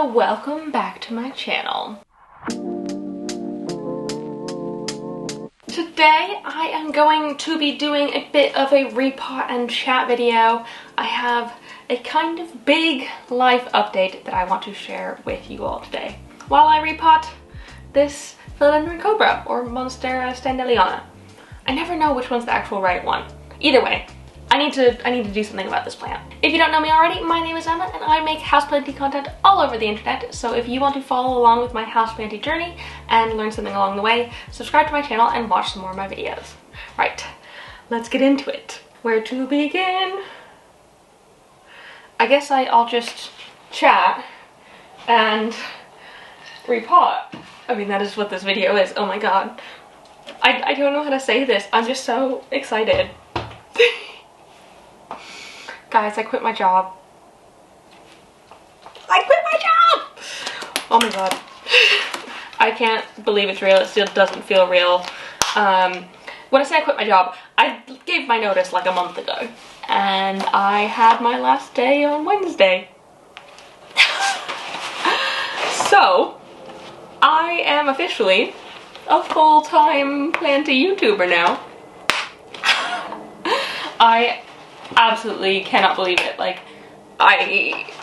and welcome back to my channel. Today I am going to be doing a bit of a repot and chat video. I have a kind of big life update that I want to share with you all today. While I repot this philodendron cobra or Monstera standeliana. I never know which one's the actual right one. Either way, I need to do something about this plant. If you don't know me already, my name is Emma and I make houseplanting content all over the internet. So if you want to follow along with my houseplanting journey and learn something along the way, subscribe to my channel and watch some more of my videos. Right, let's get into it. Where to begin? I guess I'll just chat and repot. I mean, that is what this video is. Oh my god. I don't know how to say this. I'm just so excited. Guys, I quit my job. I quit my job! Oh my god. I can't believe it's real. It still doesn't feel real. When I say I quit my job, I gave my notice like a month ago. And I had my last day on Wednesday. So, I am officially a full-time planty YouTuber now. I absolutely cannot believe it. Like it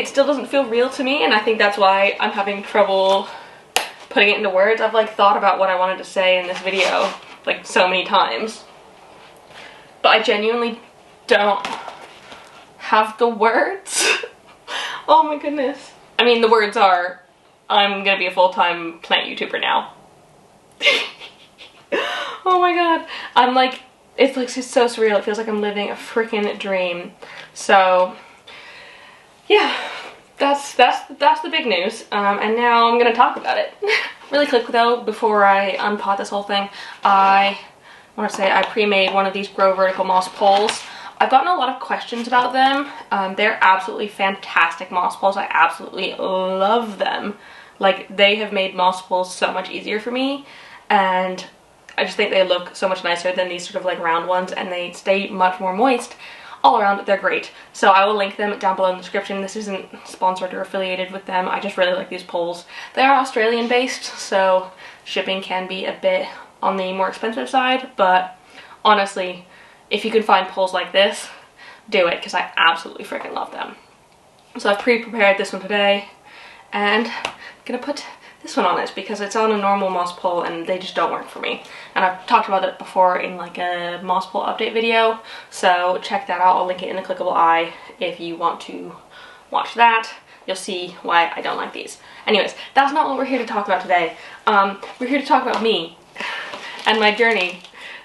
still doesn't feel real to me, and I think that's why I'm having trouble putting it into words. I've like thought about what I wanted to say in this video like so many times, but I genuinely don't have the words. Oh my goodness. I mean, the words are, I'm gonna be a full-time plant YouTuber now. Oh my god. I'm like, it's like just so surreal. It feels like I'm living a freaking dream. So yeah, that's the big news. And now I'm gonna talk about it. Really quick though, before I unpot this whole thing, I want to say I pre-made one of these grow vertical moss poles. I've gotten a lot of questions about them. They're absolutely fantastic moss poles. I absolutely love them. Like, they have made moss poles so much easier for me, and I just think they look so much nicer than these sort of like round ones, and they stay much more moist. All around, they're great. So I will link them down below in the description. This isn't sponsored or affiliated with them. I just really like these poles. They are Australian based, so shipping can be a bit on the more expensive side, but honestly, if you can find poles like this, do it, because I absolutely freaking love them. So I've pre-prepared this one today, and I'm gonna put this one on it because it's on a normal moss pole and they just don't work for me. And I've talked about it before in like a moss pole update video, so check that out. I'll link it in the clickable eye if you want to watch that. You'll see why I don't like these. Anyways, that's not what we're here to talk about today. We're here to talk about me and my journey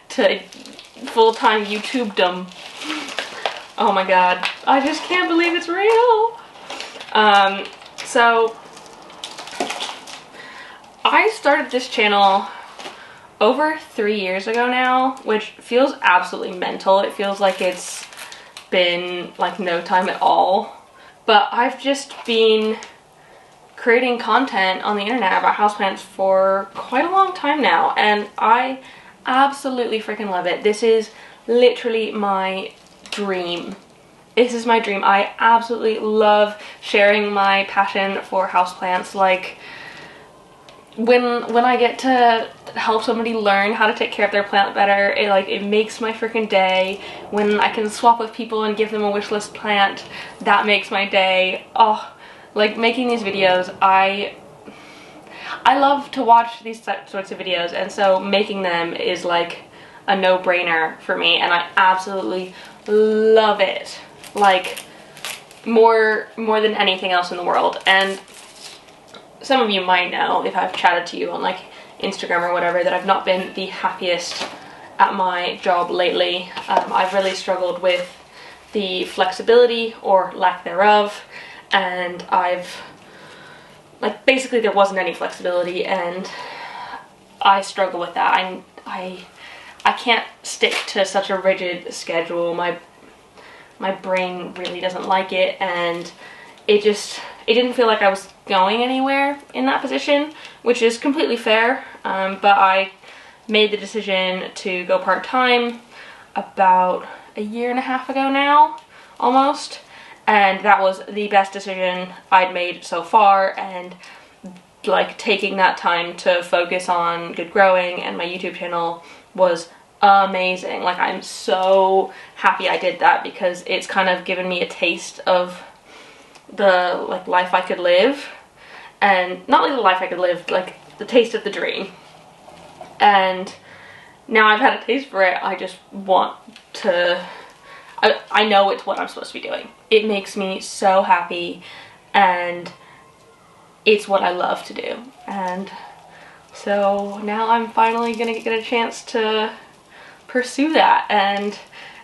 to full-time YouTubedom. Oh my god, I just can't believe it's real. So I started this channel over 3 years ago now, which feels absolutely mental. It feels like it's been like no time at all, but I've just been creating content on the internet about houseplants for quite a long time now, and I absolutely freaking love it. This is literally my dream. This is my dream. I absolutely love sharing my passion for houseplants. Like, when I get to help somebody learn how to take care of their plant better, it makes my freaking day. When I can swap with people and give them a wish list plant, that makes my day. Oh, like, making these videos, I love to watch these sorts of videos, and so making them is like a no-brainer for me, and I absolutely love it. Like, more than anything else in the world. And some of you might know, if I've chatted to you on like Instagram or whatever, that I've not been the happiest at my job lately. I've really struggled with the flexibility or lack thereof, and basically there wasn't any flexibility, and I struggle with that. I can't stick to such a rigid schedule. My brain really doesn't like it, and it didn't feel like I was going anywhere in that position, which is completely fair, but I made the decision to go part-time about a year and a half ago now, almost, and that was the best decision I'd made so far. And like taking that time to focus on good growing and my YouTube channel was amazing. Like I'm so happy I did that, because it's kind of given me a taste of the like life I could live, and not like the life I could live, like the taste of the dream. And now I've had a taste for it, I just want to, I know it's what I'm supposed to be doing. It makes me so happy, and it's what I love to do. And so now I'm finally gonna get a chance to pursue that and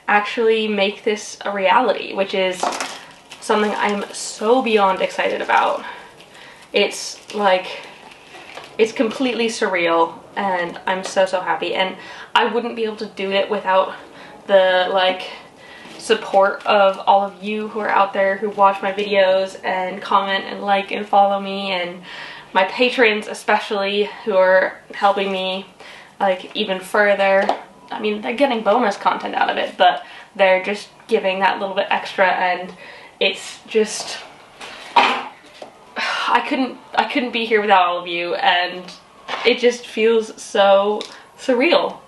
actually make this a reality, which is something I'm so beyond excited about. It's like, it's completely surreal, and I'm so happy. And I wouldn't be able to do it without the like support of all of you who are out there who watch my videos and comment and like and follow me, and my patrons especially, who are helping me like even further. I mean, they're getting bonus content out of it, but they're just giving that little bit extra, and it's just, I couldn't be here without all of you, and it just feels so surreal.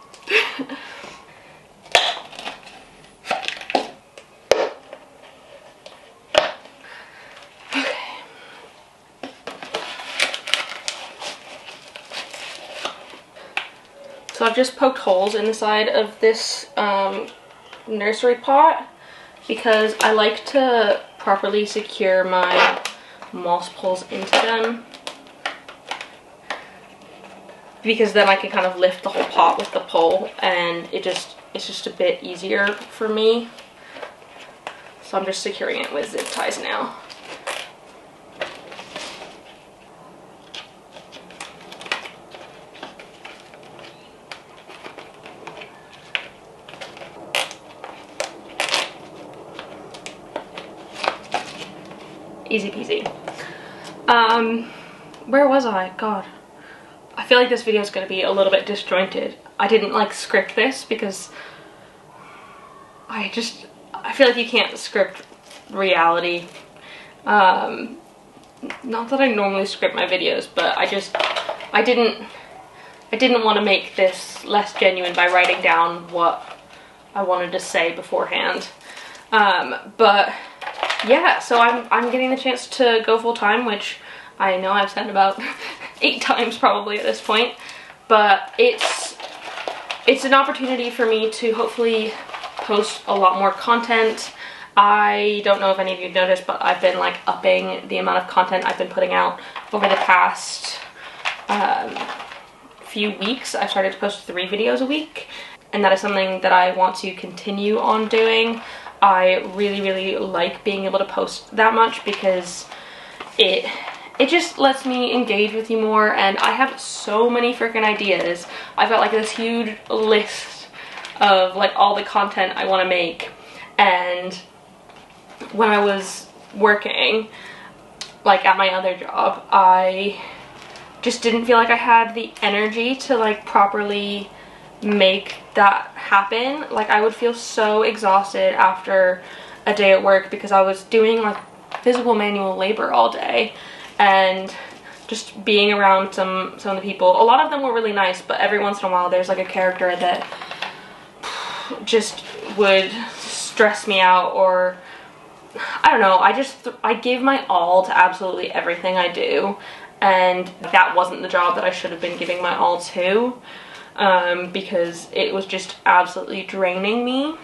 So I've just poked holes in the side of this nursery pot, because I like to properly secure my moss poles into them, because then I can kind of lift the whole pot with the pole, and it's just a bit easier for me. So I'm just securing it with zip ties now. Easy peasy. Where was I? God. I feel like this video is going to be a little bit disjointed. I didn't like script this, because I feel like you can't script reality. Not that I normally script my videos, but I didn't want to make this less genuine by writing down what I wanted to say beforehand. But yeah, so I'm getting the chance to go full time, which I know I've said about 8 times probably at this point, but it's an opportunity for me to hopefully post a lot more content. I don't know if any of you have noticed, but I've been like upping the amount of content I've been putting out over the past few weeks. I've started to post 3 videos a week, and that is something that I want to continue on doing. I really like being able to post that much, because it just lets me engage with you more, and I have so many freaking ideas. I've got like this huge list of like all the content I want to make, and when I was working like at my other job, I just didn't feel like I had the energy to like properly make that happen. Like I would feel so exhausted after a day at work, because I was doing like physical manual labor all day, and just being around some of the people. A lot of them were really nice, but every once in a while there's like a character that just would stress me out, or I don't know, I give my all to absolutely everything I do, and that wasn't the job that I should have been giving my all to. Because it was just absolutely draining me.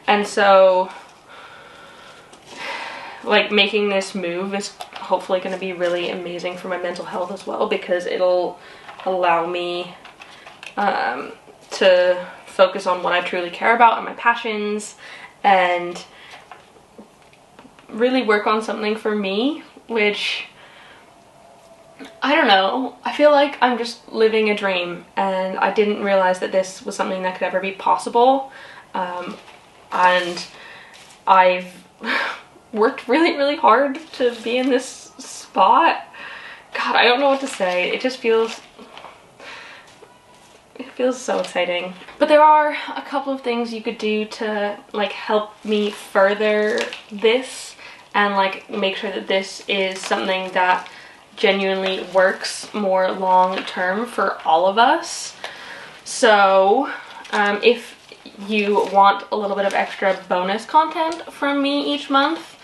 And so like making this move is hopefully going to be really amazing for my mental health as well, because it'll allow me to focus on what I truly care about and my passions, and really work on something for me, which I don't know, I feel like I'm just living a dream, and I didn't realize that this was something that could ever be possible. And I've worked really hard to be in this spot. God, I don't know what to say. It just feels so exciting. But there are a couple of things you could do to like help me further this and like make sure that this is something that genuinely works more long term for all of us. So if you want a little bit of extra bonus content from me each month,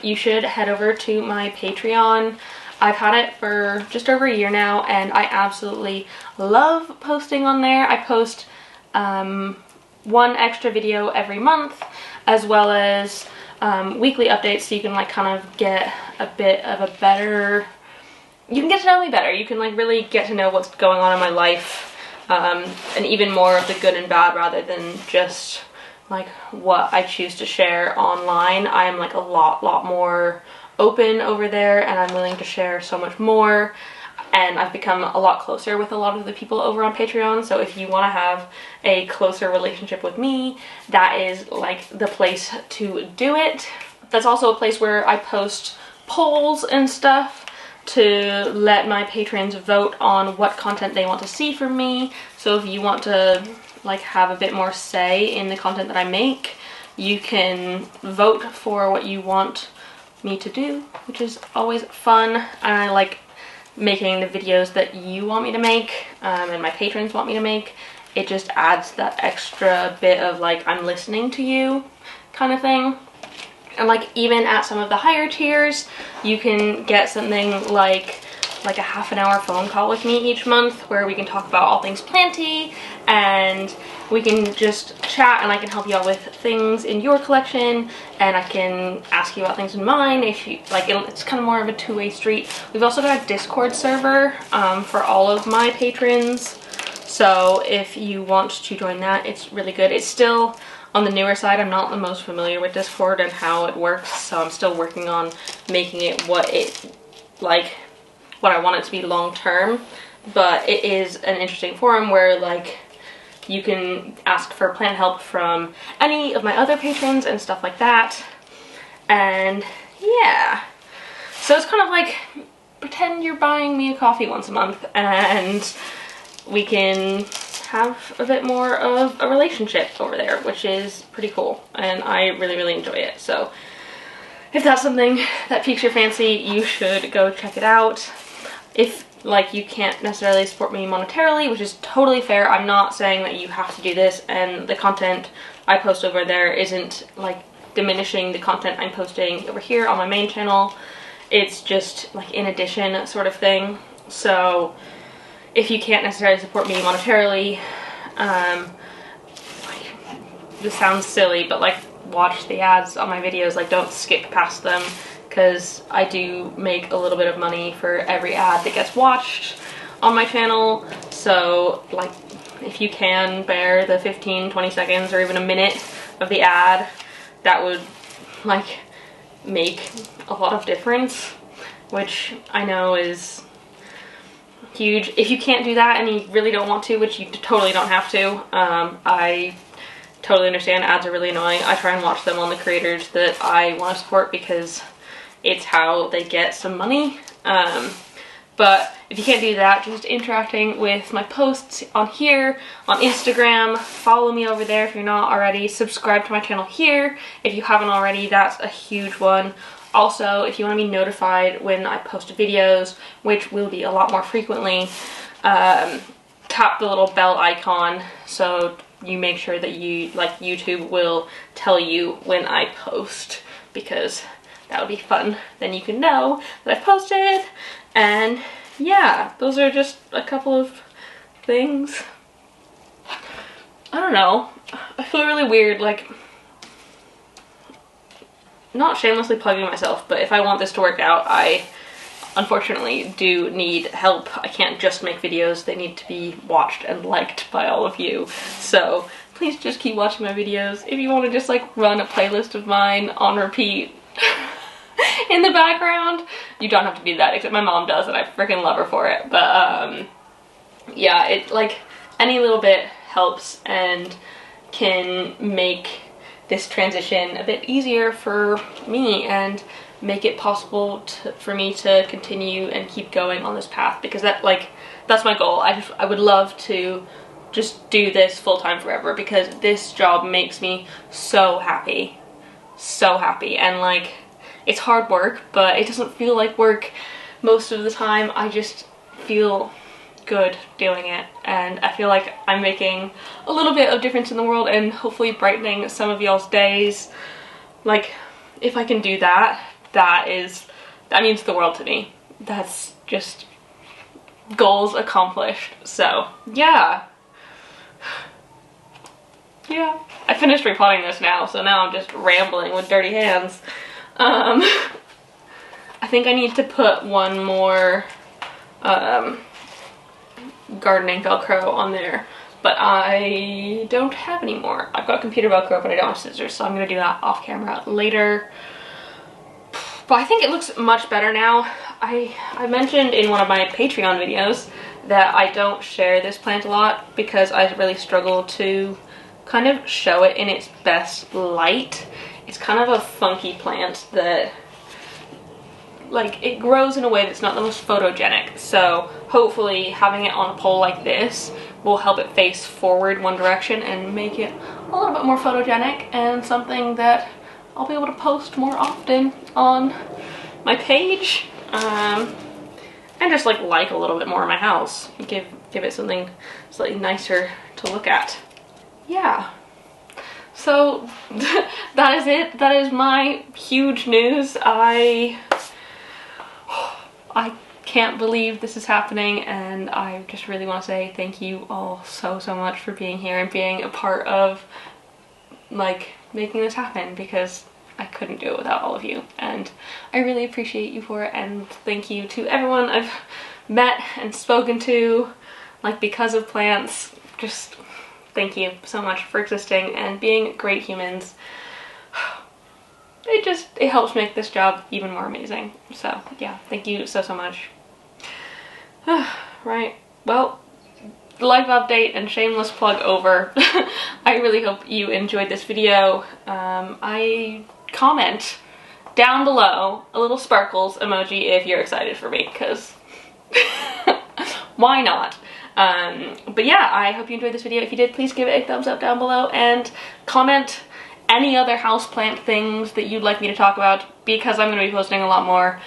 you should head over to my Patreon. I've had it for just over a year now, and I absolutely love posting on there. I post one extra video every month, as well as weekly updates, so you can like kind of get a bit of a better, you can get to know me better. You can like really get to know what's going on in my life, and even more of the good and bad, rather than just like what I choose to share online. I am like a lot more open over there, and I'm willing to share so much more, and I've become a lot closer with a lot of the people over on Patreon. So if you want to have a closer relationship with me, that is like the place to do it. That's also a place where I post polls and stuff to let my patrons vote on what content they want to see from me. So if you want to like have a bit more say in the content that I make, you can vote for what you want me to do, which is always fun. And I like making the videos that you want me to make, and my patrons want me to make. It just adds that extra bit of like, I'm listening to you kind of thing. And like even at some of the higher tiers, you can get something like a half an hour phone call with me each month, where we can talk about all things planty, and we can just chat, and I can help you out with things in your collection, and I can ask you about things in mine. If you like, it's kind of more of a two-way street. We've also got a Discord server for all of my patrons, so if you want to join that, it's really good. It's still on the newer side. I'm not the most familiar with Discord and how it works, so I'm still working on making it what I want it to be long term. But it is an interesting forum where like you can ask for plant help from any of my other patrons and stuff like that. And yeah, so it's kind of like pretend you're buying me a coffee once a month, and we can have a bit more of a relationship over there, which is pretty cool, and I really enjoy it. So if that's something that piques your fancy, you should go check it out. If like you can't necessarily support me monetarily, which is totally fair, I'm not saying that you have to do this, and the content I post over there isn't like diminishing the content I'm posting over here on my main channel. It's just like in addition sort of thing. So if you can't necessarily support me monetarily, this sounds silly, but like watch the ads on my videos, like don't skip past them, because I do make a little bit of money for every ad that gets watched on my channel. So like if you can bear the 15-20 seconds or even a minute of the ad, that would like make a lot of difference, which I know is huge. If you can't do that and you really don't want to, which you totally don't have to, I totally understand. Ads are really annoying. I try and watch them on the creators that I want to support, because it's how they get some money. But if you can't do that, just interacting with my posts on here, on Instagram, follow me over there if you're not already, subscribe to my channel here if you haven't already, that's a huge one. Also, if you want to be notified when I post videos, which will be a lot more frequently, tap the little bell icon so you make sure that YouTube will tell you when I post, because that would be fun. Then you can know that I've posted. And yeah, those are just a couple of things. I don't know. I feel really weird, like, not shamelessly plugging myself, but if I want this to work out, I unfortunately do need help. I can't just make videos. They need to be watched and liked by all of you. So please just keep watching my videos. If you want to just like run a playlist of mine on repeat in the background, you don't have to do that, except my mom does, and I freaking love her for it. But yeah, it like any little bit helps and can make this transition a bit easier for me and make it possible for me to continue and keep going on this path, because that's my goal. I would love to just do this full-time forever, because this job makes me so happy, and like It's hard work, but it doesn't feel like work most of the time. I just feel good doing it, and I feel like I'm making a little bit of difference in the world and hopefully brightening some of y'all's days. Like, if I can do that, that means the world to me. That's just goals accomplished. So yeah. Yeah, I finished repotting this now, so now I'm just rambling with dirty hands. I think I need to put one more gardening Velcro on there, but I don't have any more. I've got computer Velcro, but I don't have scissors, so I'm gonna do that off camera later. But I think it looks much better now. I mentioned in one of my Patreon videos that I don't share this plant a lot because I really struggle to kind of show it in its best light. It's kind of a funky plant that, like, it grows in a way that's not the most photogenic. So hopefully having it on a pole like this will help it face forward one direction and make it a little bit more photogenic and something that I'll be able to post more often on my page. And just like a little bit more in my house. Give it something slightly nicer to look at. Yeah. So that is it. That is my huge news. I can't believe this is happening, and I just really want to say thank you all so much for being here and being a part of, like, making this happen, because I couldn't do it without all of you, and I really appreciate you for it. And thank you to everyone I've met and spoken to, like, because of plants. Just thank you so much for existing and being great humans. It helps make this job even more amazing. So yeah, thank you so much. Right, well, life update and shameless plug over. I really hope you enjoyed this video. Comment down below a little sparkles emoji if you're excited for me, because why not? But yeah, I hope you enjoyed this video. If you did, please give it a thumbs up down below and comment any other houseplant things that you'd like me to talk about, because I'm going to be posting a lot more.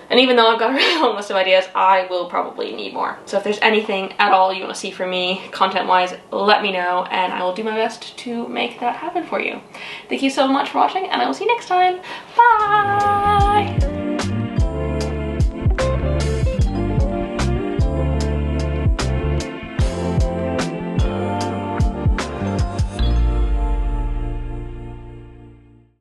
And even though I've got a really long list of ideas, I will probably need more. So if there's anything at all you want to see from me, content-wise, let me know, and I will do my best to make that happen for you. Thank you so much for watching, and I will see you next time. Bye!